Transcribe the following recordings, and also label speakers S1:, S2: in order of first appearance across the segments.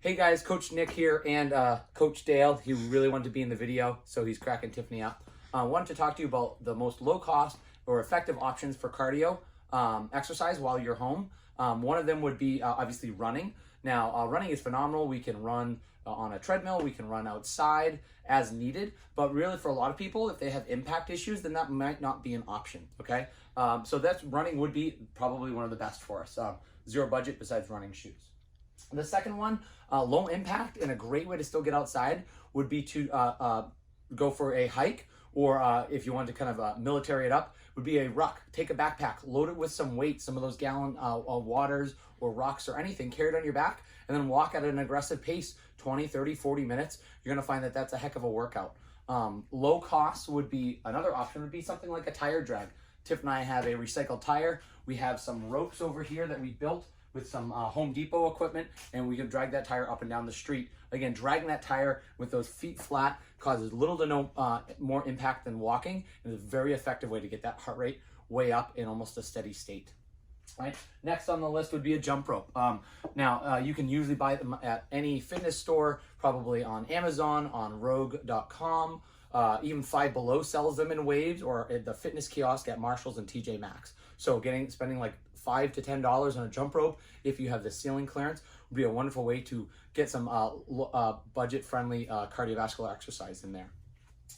S1: Hey guys, Coach Nick here and Coach Dale. He really wanted to be in the video, so he's cracking Tiffany up. Wanted to talk to you about the most low cost or effective options for cardio exercise while you're home. One of them would be obviously running. Now, running is phenomenal. We can run on a treadmill, we can run outside as needed, but really for a lot of people, if they have impact issues, then that might not be an option, okay? So that's running would be probably one of the best for us. Zero budget besides running shoes. The second one, low impact and a great way to still get outside would be to go for a hike, or if you want to kind of military it up, would be a ruck. Take a backpack, load it with some weight, some of those gallon waters or rocks or anything, carry it on your back, and then walk at an aggressive pace, 20, 30, 40 minutes. You're gonna find that that's a heck of a workout. Low cost would be, another option would be something like a tire drag. Tiff and I have a recycled tire. We have some ropes over here that we built with some Home Depot equipment, and we can drag that tire up and down the street. Again, dragging that tire with those feet flat causes little to no more impact than walking, and is a very effective way to get that heart rate way up in almost a steady state. Right. Next on the list would be a jump rope. Now, you can usually buy them at any fitness store, probably on Amazon, on Rogue.com. Even Five Below sells them in waves, or at the fitness kiosk at Marshalls and TJ Maxx. So spending like $5 to $10 on a jump rope, if you have the ceiling clearance, would be a wonderful way to get some budget-friendly cardiovascular exercise in there.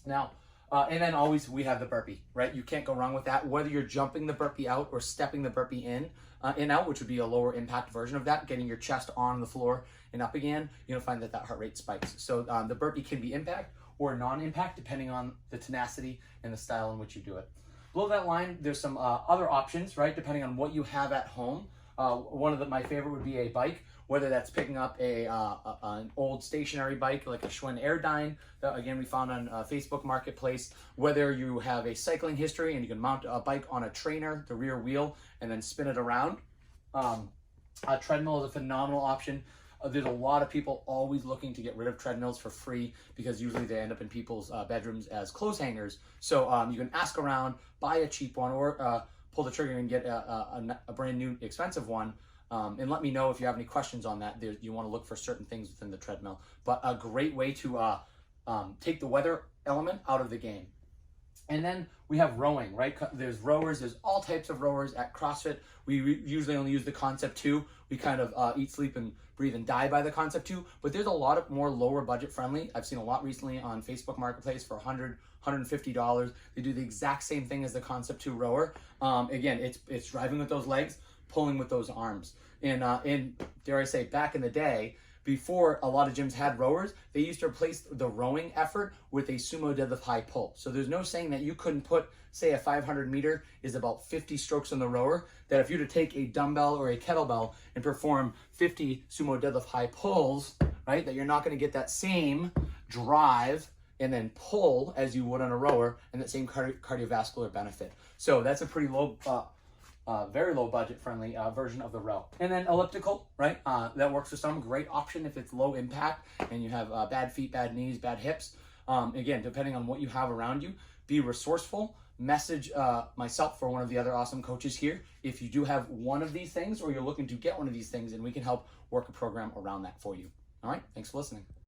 S1: Now, and then always we have the burpee, right? You can't go wrong with that. Whether you're jumping the burpee out or stepping the burpee in and out, which would be a lower impact version of that, getting your chest on the floor and up again, you'll find that that heart rate spikes. So the burpee can be impact or non-impact depending on the tenacity and the style in which you do it. Below that line, there's some other options, right? Depending on what you have at home. One of my favorite would be a bike, whether that's picking up an old stationary bike like a Schwinn Airdyne that again we found on Facebook Marketplace, whether you have a cycling history and you can mount a bike on a trainer, the rear wheel, and then spin it around. A treadmill is a phenomenal option. There's a lot of people always looking to get rid of treadmills for free because usually they end up in people's bedrooms as clothes hangers. So you can ask around, buy a cheap one, or pull the trigger and get a brand new expensive one. And let me know if you have any questions on that. You want to look for certain things within the treadmill. But a great way to take the weather element out of the game. And then we have rowing, right? There's rowers, there's all types of rowers at CrossFit. We usually only use the Concept 2. We kind of eat, sleep, and breathe and die by the Concept 2, but there's a lot of more lower budget friendly. I've seen a lot recently on Facebook Marketplace for $100, $150. They do the exact same thing as the Concept 2 rower. Again, it's driving with those legs, pulling with those arms. And dare I say, back in the day, before a lot of gyms had rowers, they used to replace the rowing effort with a sumo deadlift high pull. So there's no saying that you couldn't put, say a 500 meter is about 50 strokes on the rower, that if you were to take a dumbbell or a kettlebell and perform 50 sumo deadlift high pulls, right, that you're not gonna get that same drive and then pull as you would on a rower and that same cardiovascular benefit. So that's a pretty low, very low budget friendly version of the row. And then elliptical, right? That works for some. Great option if it's low impact and you have bad feet, bad knees, bad hips. Again, depending on what you have around you, be resourceful. Message myself or one of the other awesome coaches here if you do have one of these things or you're looking to get one of these things, and we can help work a program around that for you. All right, thanks for listening.